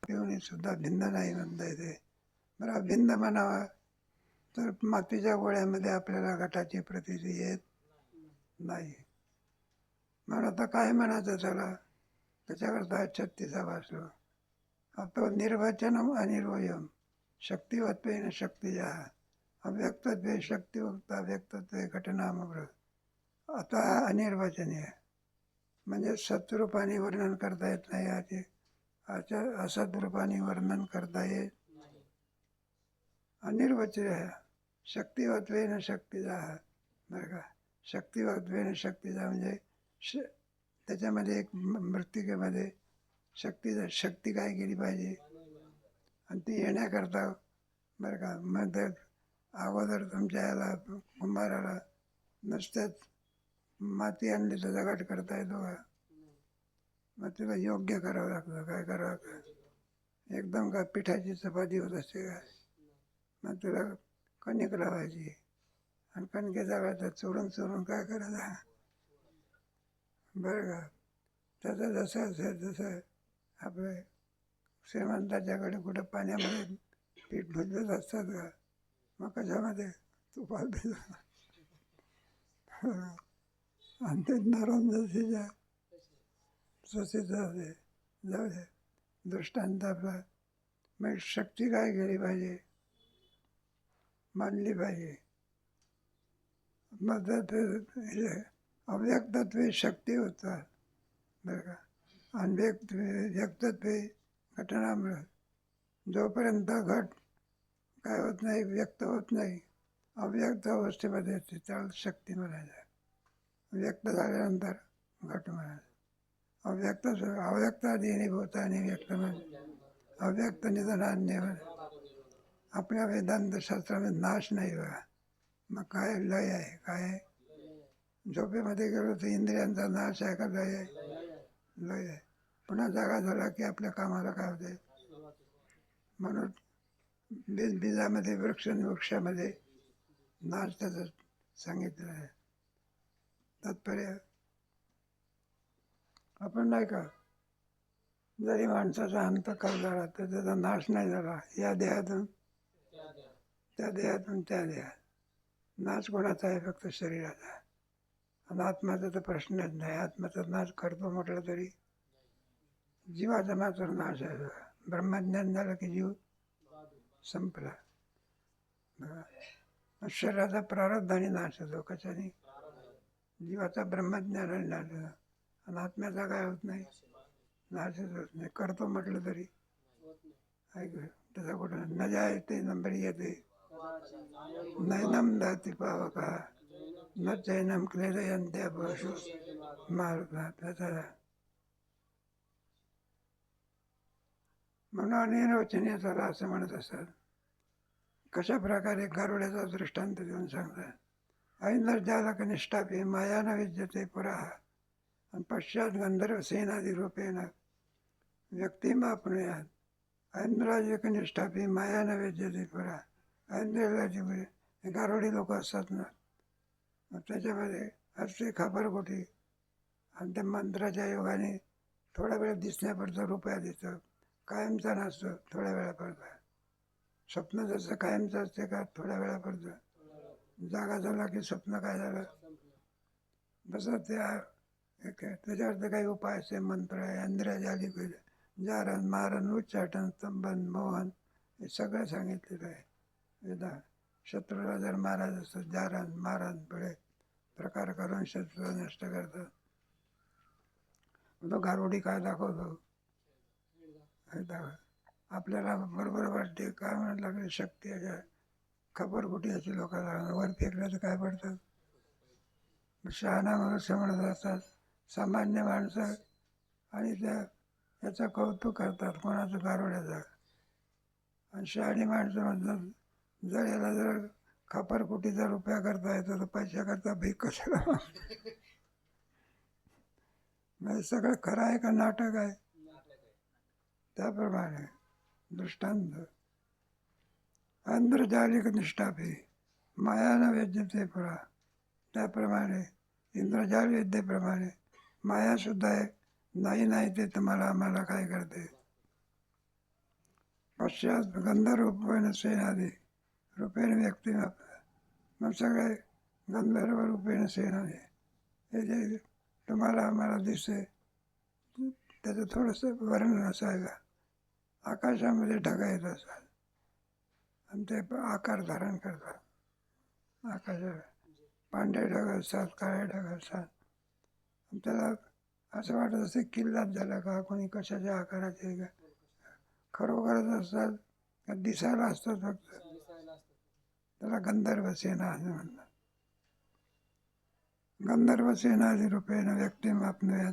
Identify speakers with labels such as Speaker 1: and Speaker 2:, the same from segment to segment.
Speaker 1: पिऊन सुद्धा भिन्न नाही म्हणता येते. बरं, भिन्न म्हणावा तर मातीच्या गोळ्यामध्ये आपल्याला घटाची प्रतीती येत नाही. म्हणून आता काय म्हणायचं त्याला, त्याच्याकरता 36 वाचलो. तो निर्वचनम अनिर्वयम शक्तिवत्वेन शक्तिजा अव्यक्तत्वे शक्तिवक्त अव्यक्तत्वे घटनामृत. आता अनिर्वचनीय म्हणजे सत्रूपाने वर्णन करता येत नाही, असद्रूपाने वर्णन करता येत. अनिर्वचनीय शक्तिवत्वेन शक्तिजा. बरं का, शक्तिवत्वेन शक्तिजा म्हणजे त्याच्यामध्ये एक मृत्तिकेमध्ये शक्ती काय केली पाहिजे आणि ती येण्याकरता. बरं का, मग तर अगोदर तुमच्या याला कुंभाराला नुसत्याच माती आणली तर दगड करता येतो का? मग तिला योग्य करावं लागतं. काय करावं लागतं? एकदम का पिठाची चपाती होत असते का? मग तिला कणिक लावायची आणि कणकेचा वेळेचा चोरून चोरून काय करायचं. बरं का, त्याचं जसं असेल तसं आपले श्रीमंताच्याकडे कुठं पाण्यामध्ये पीठ भिजवत असतात का? मग कशामध्ये? तुपात भिजवत. आणि ते नरम जशीच्या तसेच जाते. जाऊ दे, दृष्टांत आपला. मग शक्ती काय केली पाहिजे? मानली पाहिजे. मग ते अव्यक्तत्वे शक्ती होतात. बरं का, आणि व्यक्तत्वे घटनामृत. जोपर्यंत घट काय होत नाही, व्यक्त होत नाही, अव्यक्त अवस्थेमध्ये असते, त्याला शक्ती म्हणायचं. व्यक्त झाल्यानंतर घट म्हणायचं. अव्यक्त आधी भूतानी व्यक्त म्हणजे अव्यक्त निधनान्य म्हणे. आपल्या वेदांत शास्त्रामध्ये नाश नाही बघा. मग काय लय आहे? काय आहे? झोपेमध्ये गेलो तर इंद्रियांचा नाश आहे का लय आहे? लय आहे. पुन्हा जागा झाला की आपल्या कामाला काय होते? म्हणून बीजामध्ये वृक्षामध्ये नाश त्याचं सांगितलं आहे. तात्पर्य आपण नाही का, जरी माणसाचा अंतःकरण झाला तर त्याचा नाश नाही झाला. या देहातून त्या देहातून त्या देहात. नाश कोणाचा आहे? फक्त शरीराचा. आणि आत्म्याचा तर प्रश्नच नाही. आत्म्याचा नाश करतो म्हटलं तरी जीवाचा मात्र नाश आहे. ब्रह्मज्ञान झालं की जीव संपला. शरीराचा प्रारब्धाने नाश होतो. कशाने? जीवाचा ब्रह्मज्ञानाने नाश होतो. आणि आत्म्याचा काय होत नाही? नाशच होत नाही. करतो म्हटलं तरी ऐक, त्याचा कुठं न जायते नंबरी येते. नैनम दाती पावका न चैनम क्लेदयंत्या पशु मारतात. त्याचा म्हणून अनिर्वचनीय झाला असं म्हणत असतात. कशा प्रकारे गारुड्याचा दृष्टांत देऊन सांगतात. ऐंदर्जालक निष्ठापे माया न विद्यते पुरा आणि पश्चात गंधर्व सेनादी रूपेण व्यक्तिमापनुयात. ऐंद्राजिक निष्ठापे माया न विद्यते पुरा. ऐंद्राजी गारुडी लोक असतात ना, त्याच्यामध्ये असते खापरकोटी. आणि त्या मंत्राच्या योगाने थोड्या वेळ दिसण्यापुरतं रुपया दिसतं, कायमचा नसतो, थोड्या वेळापुरता. स्वप्न जसं कायमचं असते का? थोड्या वेळापुरतं. जागा झाला की स्वप्न काय झालं तसं त्याच्यावर काही उपाय असते, मंत्र आहे, इंद्रियाजालिक जारण मारण उच्चाटन स्तंभन मोहन हे सगळं सांगितलेलं आहे वेदा. शत्रूला जर मारायचं असतं, जारण मारण पुढे प्रकार करून शत्रूला नष्ट करतात. तो गारुडी काय दाखवतो? आपल्याला बरोबर वाटते. काय म्हणायला लागले? शक्ती आहे. खबरकुटी अशी लोकांना वर फेकलं तर काय पडतं? शहाणा मनुष्य म्हणत असतात सामान्य माणसं, आणि याचं कौतुक करतात कोणाचं? गारुड्याचं. आणि शहाणी माणसं म्हणतात जर याला जर खापरकुटीचा रुपया करता येतो तर पैसा करता भीक कशाला? म्हणजे सगळं खरं आहे का नाटक आहे? त्याप्रमाणे दृष्टांत आंध्रजालिक निष्ठापी माया न वेद्यते पुरा. त्याप्रमाणे इंद्रजाल विद्येप्रमाणे मायासुद्धा आहे. नाही ते तुम्हाला आम्हाला काय करते. पश्चात गंधर्वरूपेण सेनादी रूपेण व्यक्ती मग सगळे गंधर्व रूपेण सेनादी हे जे तुम्हाला आम्हाला दिसते त्याचं थोडंसं वर्णन असायला. आकाशामध्ये ढगा येत असतात आणि ते आकार धारण करतात. आकाशात पांढरे ढग असतात, काळे ढग असतात. त्याला असं वाटत असते किल्लाच झाला का, कोणी कशाच्या आकाराचे का, खरोखरच असतात का दिसायला असतात फक्त. त्याला गंधर्व सेना असं म्हणतात. गंधर्व सेनादी रूपेण व्यक्ती आपणूयात.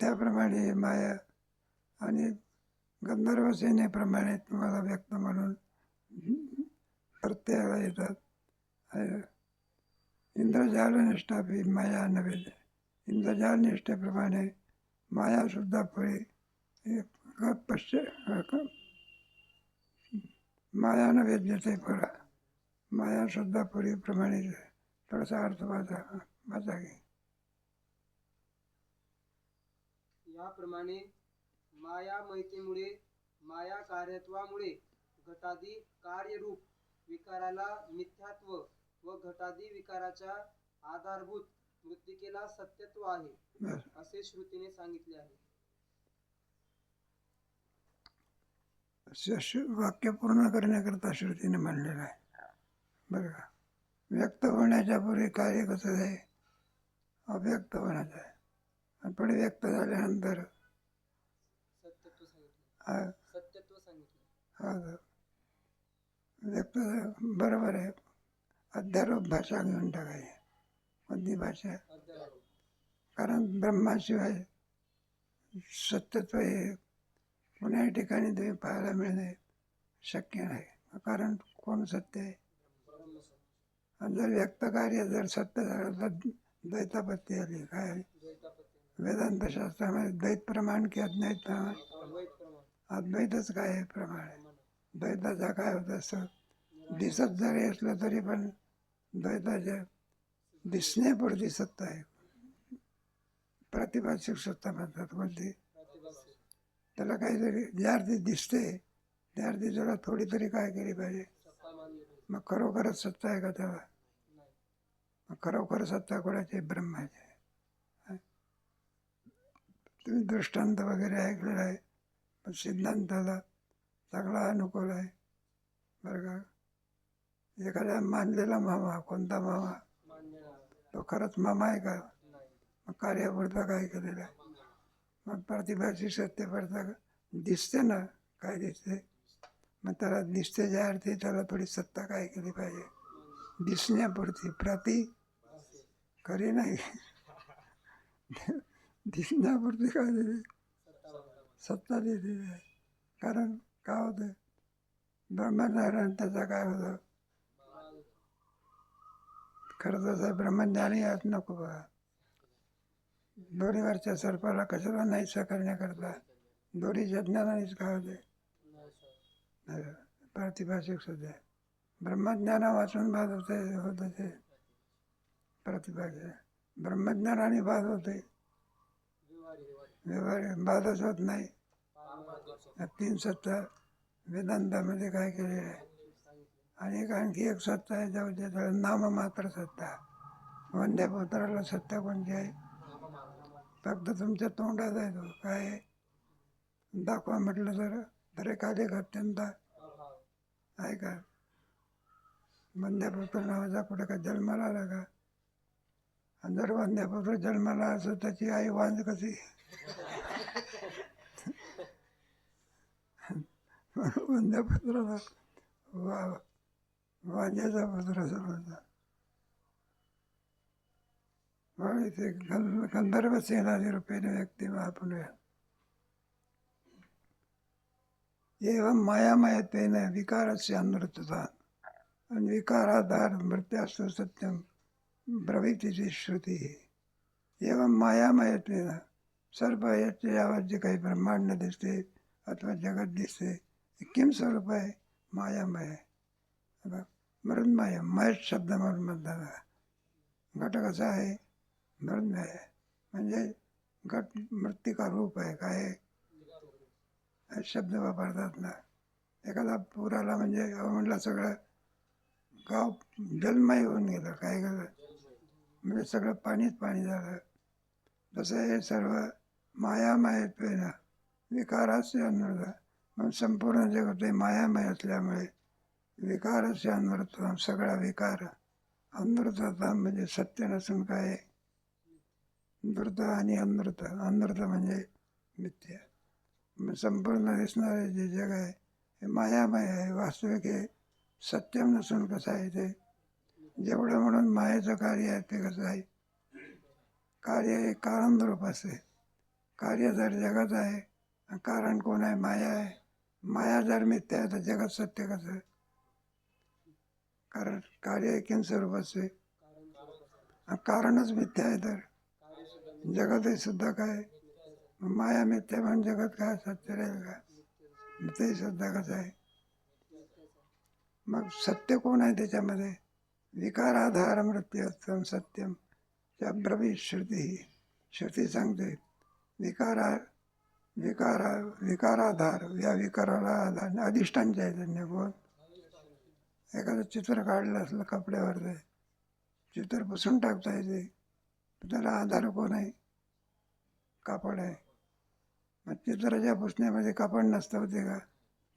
Speaker 1: त्याप्रमाणे माया आणि गंधर्व सेनेप्रमाणे तुम्हाला व्यक्त म्हणून प्रत्ययाला येतात. इंद्रजाल निष्ठापी माया नव्हे. इंद्रजाल निष्ठेप्रमाणे मायासुद्धा पुढे माया न वेद्यते पुरा. मायासुद्धा पुरीप्रमाणे थोडासा अर्थ माझा घे.
Speaker 2: याप्रमाणे माया माहितीमुळे माया कार्यत्वामुळे घटादी कार्यरूप विकाराला मिथ्यात्व व घटादी विकाराच्या आधारभूत मृत्तिकेला सत्यत्व आहे असे श्रुतीने सांगितले आहे.
Speaker 1: वाक्य पूर्ण करण्याकरता श्रुतीने मांडलेलं आहे. बरं का. व्यक्त होण्याच्या पूर्वी कार्य कसं आहे, अव्यक्त होण्याचं आहे. आणि पुढे व्यक्त झाल्यानंतर
Speaker 2: सत्यत्व सांगितले. सत्यत्व सांगितले.
Speaker 1: व्यक्त बरोबर आहे. अध्यारोप भाषा घेऊन टाकायची. कोणती भाषा, कारण ब्रह्माशिवाय सत्यत्व हे कोण्याही ठिकाणी तुम्ही पाहायला मिळणे शक्य नाही. कारण कोण सत्य आहे. आणि जर व्यक्त कार्य जर सत्य झालं तर द्वैतापत्ती आली. काय वेदांत शास्त्रामध्ये द्वैत प्रमाण की अद्वैत प्रमाण. अद्वैतच काय आहे प्रमाण आहे. द्वैताचा काय होत असतं, दिसत जरी असलं तरी पण द्वैताच्या दिसण्यापुरती सत्ता आहे. प्रतिभाषिक सत्ता म्हणतात. कोणती, त्याला काहीतरी ज्या अर्थी दिसते त्या अर्थी त्याला थोडी तरी काय केली पाहिजे. मग खरोखरच सत्ता आहे का त्याला. मग खरोखर सत्ता कोणाची, ब्रह्माची. तुम्ही दृष्टांत वगैरे ऐकलेला आहे, पण सिद्धांताला चांगला अनुकूल आहे. बरं का. एखाद्या मानलेला मामा, कोणता मामा, तो खरंच मामा आहे का. मग कार्यापुरता काय केलेलं आहे. मग प्रतिभाची सत्य पडता दिसते ना, काय दिसते. मग त्याला दिसते ज्या अर्थी त्याला थोडी सत्ता काय केली पाहिजे, दिसण्यापुरती. खरी नाही. दिसण्यापुरती काय दिली, सत्ता दिलेली आहे. कारण काय होतं, ब्रह्मज्ञान त्याचा काय होतं. खरं तसं ब्रह्मज्ञानी आज नको बघा. दोरीवरच्या सर्पाला कशाला नाहीसा करण्याकरता दोरीच्या ज्ञानानेच काय होते. प्रतिभाषिक सुद्धा ब्रह्मज्ञाना वाचून बाद होते प्रतिभाषिक. ब्रह्मज्ञानाने बाद होते, व्यवहार बाधच होत नाही. 3 सत्ता वेदांतामध्ये काय केलेलं आहे. आणि आणखी एक सत्ता आहे जाऊ दे, त्याला नाममात्र सत्ता. वंद्यपुत्राला सत्ता कोणती आहे, फक्त तुमच्या तोंडात आहे. तो काय आहे, दाखवा म्हटलं तर एखादे अत्यंत आहे का. वंद्यपुत्र नावाचा कुठे का जन्माला आला का. आणि जर वंद्यपुत्र जन्माला असं त्याची आई वांज कशी. वंद्यपुत्राला वांज्याचा पुत्र समजला. इथे गंधर्व सेनादी रूपेण व्यक्ती महापुण्या. एवं मायामयत्वेन विकारस्य अनृतता. आणि विकाराधार मृत्यास्तु सत्यम ब्रवीतीची श्रुती. एवं मायामयत्वेन सर्व याचे यावत जे काही ब्रह्मांड दिसते अथवा जगत दिसते किम स्वरूप आहे, मायामय आहे. आता मृण्मय महेश शब्द म्हणून म्हणतात. घट कसा आहे? मृण्मय आहे. म्हणजे घट मृत्तिका रूप आहे. काय आहे? हा शब्द वापरतात ना. एखादा पूर आला म्हणजे म्हटलं सगळं गाव जलमय होऊन गेलं. काय गेलं म्हणजे सगळं पाणीच पाणी झालं. तसं हे सर्व मायामयत्वेन विकारास्य अन्वृत. मग संपूर्ण जगत हे मायामय असल्यामुळे विकारस्य अन्वृत. सगळा विकार अनृतता म्हणजे सत्य नसून काय नृत आणि अनृत. अनृत म्हणजे मिथ्या. मग संपूर्ण दिसणारे जे जग आहे हे मायामय आहे. वास्तविक हे सत्यम नसून कसं आहे ते जेवढं म्हणून मायेचं कार्य आहे ते कसं आहे? कार्य हे कारण रूप असते. कार्य जर जगत आहे आणि कारण कोण आहे? माया आहे. माया जर मिथ्या आहे तर जगत सत्य कसं आहे? कारण कार्य एकेन स्वरूप असते आणि कारणच मिथ्या आहे तर जगत हे सुद्धा काय? माया मिथ्या म्हणून जगत काय सत्य राहील का? ते सुद्धा कसं आहे? मग सत्य कोण आहे त्याच्यामध्ये? विकाराधार मृत्यूत्तम सत्यम ब्रवीत श्रुती. श्रुती सांगते विकाराधार. या विकाराला आधार अधिष्ठान चैतन्य कोण? एखादं चित्र काढलं असलं कपड्यावर ते चित्र पुसून टाकता येते. त्याला आधार कोण आहे? कापड आहे. मग चित्राच्या पुसण्यामध्ये कापड नसतं होते का?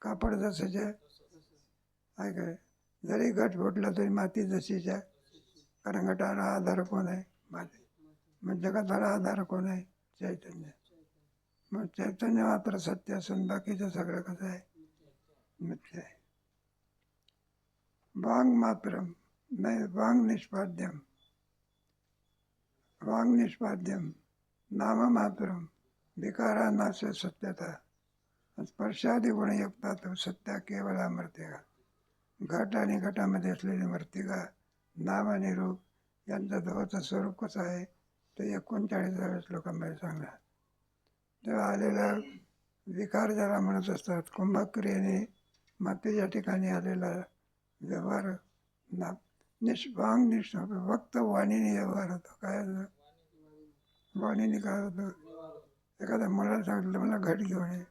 Speaker 1: कापड जसंच्या आहे काय? जरी घट फुटला तरी माती जशीच्या. कारण घटाला आधार कोण आहे? माती. मग जगताला आधार कोण आहे? चैतन्य. मग चैतन्य मात्र सत्य असून बाकीचं सगळं कसं आहे? मिथ्या आहे. वांग मात्र नाही. वांग निष्पाद्यम नाम मात्र विकारा नाश सत्यता स्पर्शादी गुणयुक्ता तो सत्या केवळ मृतिका. घट आणि घटामध्ये असलेली मृतिका नाम आणि रूप यांचं दोहोचं स्वरूप कसं आहे ते 39व्या श्लोकामध्ये सांगणार. तेव्हा आलेला विकार ज्याला म्हणत असतात कुंभक्रियेने मातीच्या ठिकाणी आलेला व्यवहार ना वांग फक्त वाणीने व्यवहार होतो. काय होतं? वाणीने काय होतं? एखाद्या मला सांगितलं मला घट घेऊन ये,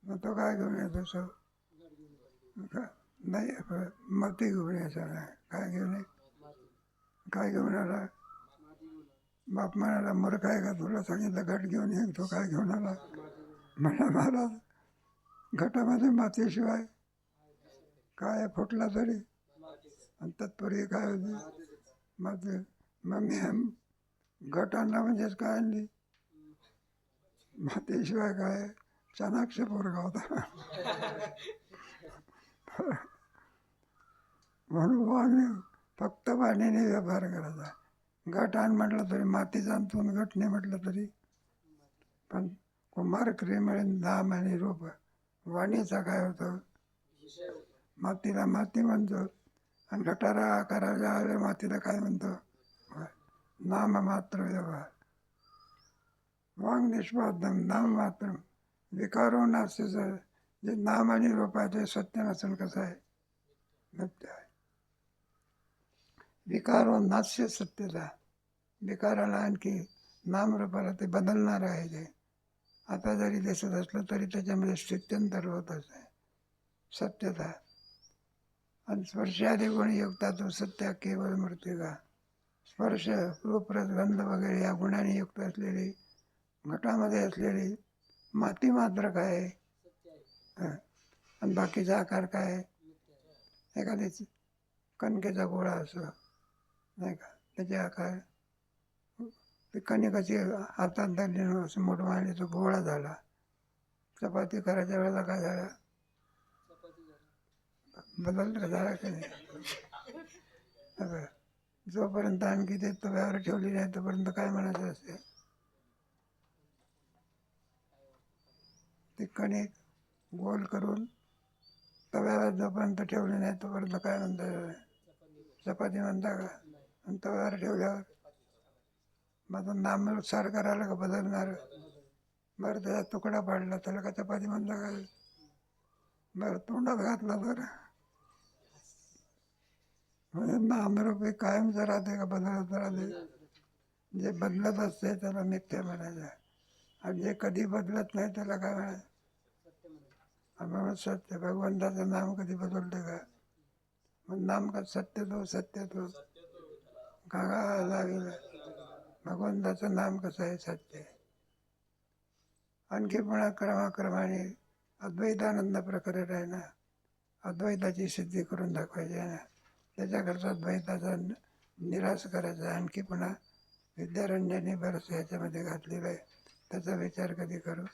Speaker 1: मग तो काय घेऊन येतो? सो नाही माती घेऊन यायचा नाही. काय घेऊन ये? काय घेऊन आला? बाप म्हणाला मूर्ख आहे का? तुला सांगितलं घट घेऊन ये. तो काय घेऊन आला? म्हणा महाराज घटामध्ये मातीशिवाय काय फुटला तरी आणि तत्पूर्वी काय होते? माती. मग मी घट आणला म्हणजेच काय आणली? मातीशिवाय काय? चाणाक्ष पोरगा होता. म्हणून वाणी फक्त वाणीने व्यवहार करायचा. घट आण म्हटलं तरी मातीचा आणतो, घट नाही म्हटलं तरी. पण कुंभार क्रियेमुळे नाम आणि रूप वाणीचा काय होतं? मातीला माती म्हणतो आणि घटाला आकाराला आल्या मातीला काय म्हणतो? नाम मात्र व्यवहार. वांग निष्पादम नाम मात्र विकारो नास्य. जे नाम आणि रूप आहे ते सत्य नसून कसं आहे? मिथ्या आहे. विकारो नास्य सत्यता. विकाराला आणखी नामरूपाला ते बदलणार आहे. ते आता जरी दिसत असलं तरी त्याच्यामध्ये स्थित्यंतर होतच आहे. सत्यता आणि स्पर्शादी गुणयुक्ता तो सत्य केवळ मृतिका. स्पर्श रूप रसगंध वगैरे या गुणाने युक्त असलेली घटामध्ये असलेली माती मात्र काय आहे? आणि बाकीचा आकार काय आहे? एखादी कणकेचा गोळा असो नाही का, त्याचे आकार ते कणिकाची हातात धरली असं मोठं मारली तो गोळा झाला. चपाती करायच्या वेळेला काय झाला? बदल झाला की नाही? जोपर्यंत आणखी ते तव्यावर ठेवली नाही तोपर्यंत काय म्हणायचं असते? ते कणिक गोल करून तव्यावर जोपर्यंत ठेवली नाही तोपर्यंत काय म्हणतात? चपाती म्हणता का? आणि तव्यावर ठेवल्यावर माझा नामनुसार करायला का बदलणार? बरं त्याचा तुकडा पाडला त्याला का चपाती म्हणता का? बरं तोंडात घातला तर म्हणजे नामरूपी कायमचं राहते का बदलत राहते? जे बदलत असते त्याला मिथ्या म्हणायचं, आणि जे कधी बदलत नाही त्याला काय म्हणायचं?
Speaker 2: सत्य म्हणायचं.
Speaker 1: आपण सत्य. भगवंताचं नाम कधी बदलते का? मग नाम का सत्य तो का लागेल? भगवंताचं नाम कसं आहे? सत्य आहे. आणखी पुन्हा क्रमाक्रमाने अद्वैतानंद प्रकरण आहे ना, अद्वैताची सिद्धी करून दाखवायची आहे ना, त्याच्याकरता द्वैताचा निराश करायचा. आणखी पुन्हा विद्यारण्यांनी बरंच ह्याच्यामध्ये घातलेलं आहे, त्याचा विचार कधी करू.